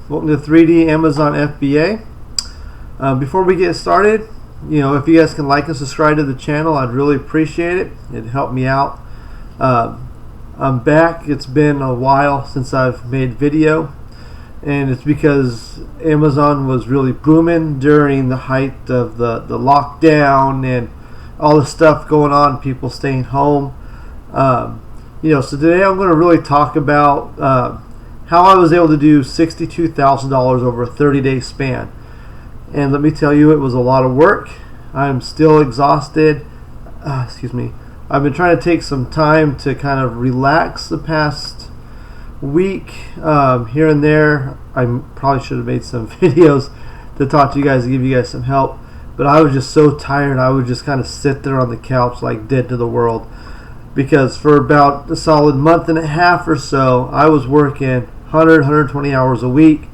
Welcome to 3D Amazon FBA. Before we get started, if you guys can like and subscribe to the channel, I'd really appreciate it. It'd help me out. I'm back. It's been a while since I've made video, and it's because Amazon was really booming during the height of the lockdown and all the stuff going on, people staying home. So today I'm going to really talk about how I was able to do $62,000 over a 30-day span. And let me tell you, it was a lot of work. I'm still exhausted. I've been trying to take some time to kind of relax the past week. Here and there, I probably should have made some videos to talk to you guys, to give you guys some help. But I was just so tired, I would just kind of sit there on the couch like dead to the world. Because for about a solid month and a half or so, I was working 120 hours a week.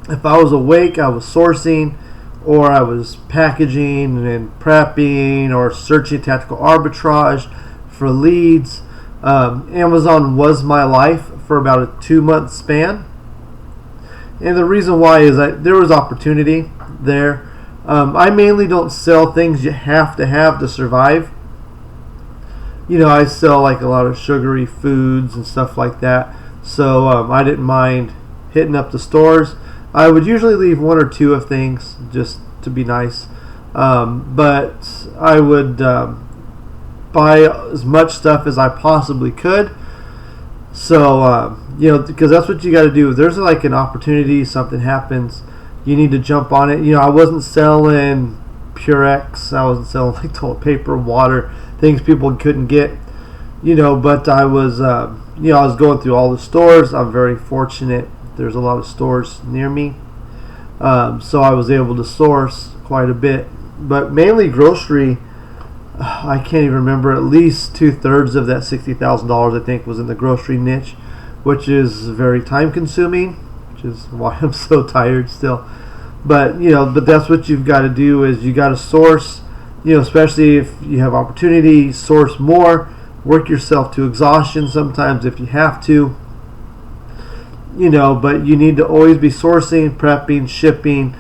If I was awake, I was sourcing, or I was packaging and prepping, or searching tactical arbitrage for leads. Amazon was my life for about a 2-month span. And the reason why is that there was opportunity there. I mainly don't sell things you have to survive. I sell like a lot of sugary foods and stuff like that. So I didn't mind hitting up the stores. I would usually leave one or two of things just to be nice. But I would buy as much stuff as I possibly could. So, because that's what you got to do. If there's like an opportunity, something happens, you need to jump on it. I wasn't selling Purex. I wasn't selling like toilet paper, water, things people couldn't get. But I was, I was going through all the stores. I'm very fortunate. There's a lot of stores near me. So I was able to source quite a bit. But mainly grocery, I can't even remember, at least 2/3 of that $60,000 I think was in the grocery niche, which is very time consuming, which is why I'm so tired still. But, but that's what you've got to do, is you got to source, especially if you have opportunity, source more, work yourself to exhaustion sometimes if you have to. But you need to always be sourcing, prepping, shipping,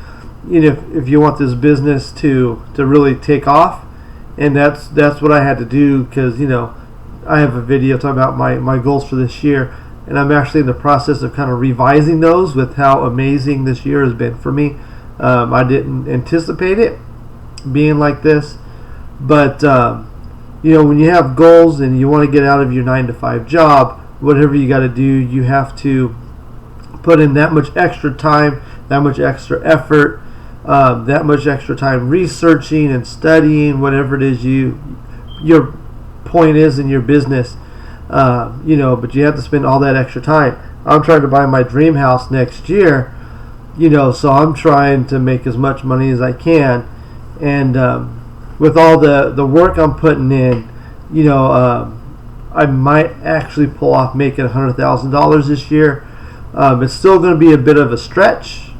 if you want this business to really take off. And that's what I had to do, because, I have a video talking about my goals for this year, and I'm actually in the process of kind of revising those with how amazing this year has been for me. I didn't anticipate it being like this, but when you have goals and you want to get out of your 9-to-5 job, whatever you got to do, you have to put in that much extra time, that much extra effort, that much extra time researching and studying whatever it is your point is in your business. But you have to spend all that extra time. I'm trying to buy my dream house next year, so I'm trying to make as much money as I can. And with all the work I'm putting in, I might actually pull off making $100,000 this year. It's still going to be a bit of a stretch,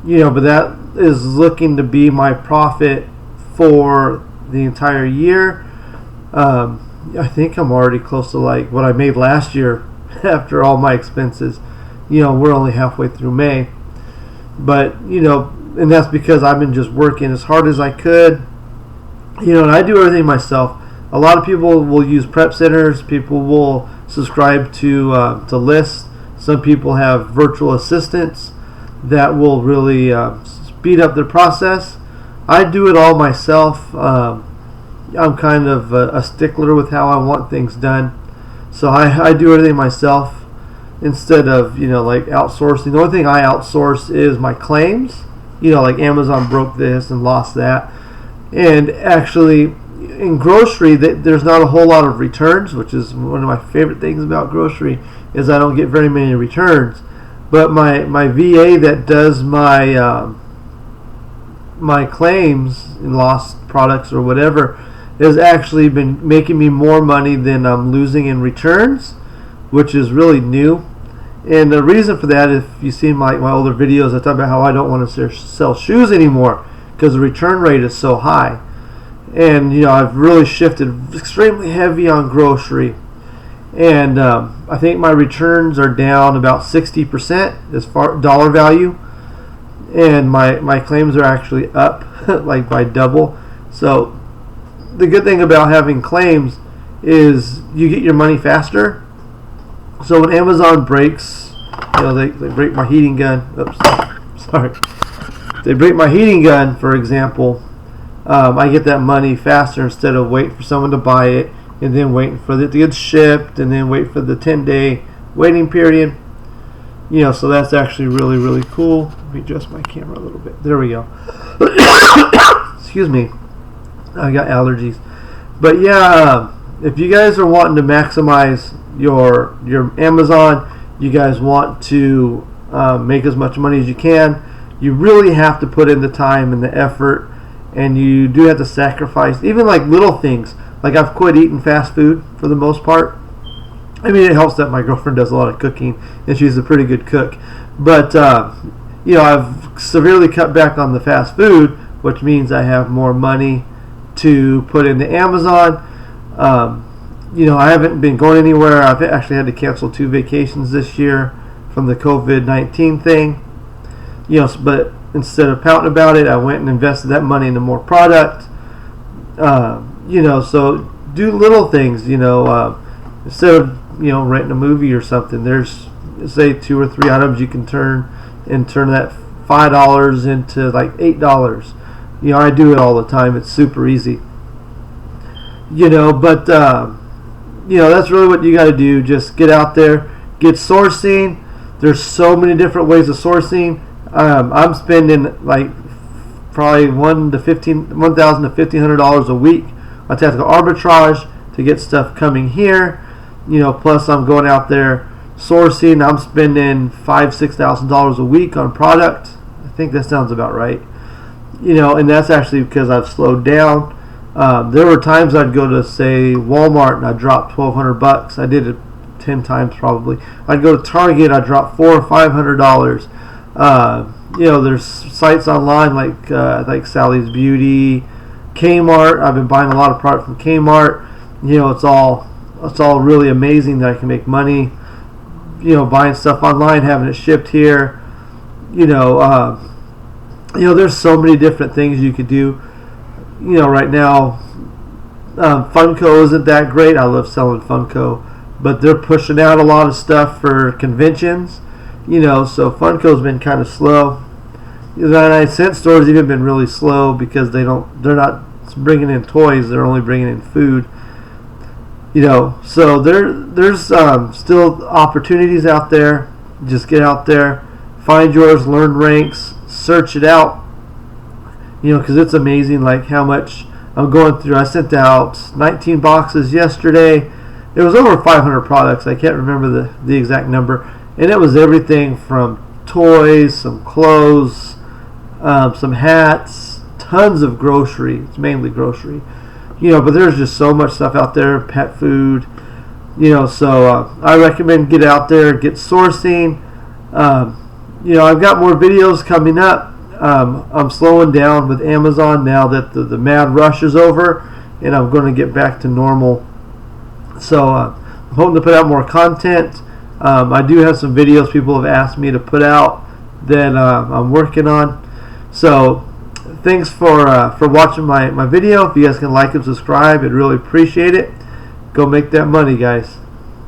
but that is looking to be my profit for the entire year. I think I'm already close to like what I made last year after all my expenses. We're only halfway through May, but and that's because I've been just working as hard as I could. And I do everything myself. A lot of people will use prep centers. People will subscribe to lists. Some people have virtual assistants that will really speed up their process. I do it all myself. I'm kind of a stickler with how I want things done. So I do everything myself instead of, like outsourcing. The only thing I outsource is my claims. Like Amazon broke this and lost that. And actually, in grocery, there's not a whole lot of returns, which is one of my favorite things about grocery, is I don't get very many returns. But my VA that does my my claims in lost products or whatever has actually been making me more money than I'm losing in returns, which is really new. And the reason for that, if you've seen my older videos, I talk about how I don't want to sell shoes anymore because the return rate is so high. And I've really shifted extremely heavy on grocery. and I think my returns are down about 60% as far dollar value, and my claims are actually up like by double. So the good thing about having claims is you get your money faster. So when Amazon breaks, they break my heating gun. Oops, sorry. They break my heating gun, for example. I get that money faster instead of waiting for someone to buy it and then waiting for it to get shipped and then wait for the 10-day waiting period. So that's actually really, really cool. Let me adjust my camera a little bit. There we go. Excuse me. I got allergies. But yeah, if you guys are wanting to maximize your Amazon, you guys want to make as much money as you can, you really have to put in the time and the effort, and you do have to sacrifice even like little things. Like I've quit eating fast food for the most part. I mean, it helps that my girlfriend does a lot of cooking and she's a pretty good cook, but I've severely cut back on the fast food, which means I have more money to put into Amazon. I haven't been going anywhere. I've actually had to cancel 2 vacations this year from the COVID-19 thing. But instead of pouting about it, I went and invested that money into more product. So do little things. Instead of renting a movie or something, there's say 2 or 3 items you can turn that $5 into like $8. I do it all the time. It's super easy. But that's really what you got to do. Just get out there, get sourcing. There's so many different ways of sourcing. I'm spending like probably $1,000 to $1,500 a week on tactical arbitrage to get stuff coming here. Plus I'm going out there sourcing. I'm spending $5,000-$6,000 a week on product. I think that sounds about right. And that's actually because I've slowed down. There were times I'd go to say Walmart and I'd drop $1,200. I did it 10 times probably. I'd go to Target, I'd drop $400 or $500. There's sites online like Sally's Beauty, Kmart. I've been buying a lot of product from Kmart. It's all really amazing that I can make money. Buying stuff online, having it shipped here. There's so many different things you could do. Right now, Funko isn't that great. I love selling Funko, but they're pushing out a lot of stuff for conventions. So Funko's been kind of slow. The 99-cent store's even been really slow because they're not bringing in toys. They're only bringing in food. So there's still opportunities out there. Just get out there, find yours, learn ranks, search it out. Because it's amazing like how much I'm going through. I sent out 19 boxes yesterday. It was over 500 products. I can't remember the exact number. And it was everything from toys, some clothes, some hats, tons of grocery. It's mainly grocery. But there's just so much stuff out there, pet food. So I recommend get out there, get sourcing. I've got more videos coming up. I'm slowing down with Amazon now that the mad rush is over, and I'm going to get back to normal. So I'm hoping to put out more content. I do have some videos people have asked me to put out that I'm working on. So thanks for watching my video. If you guys can like and subscribe, I'd really appreciate it. Go make that money, guys.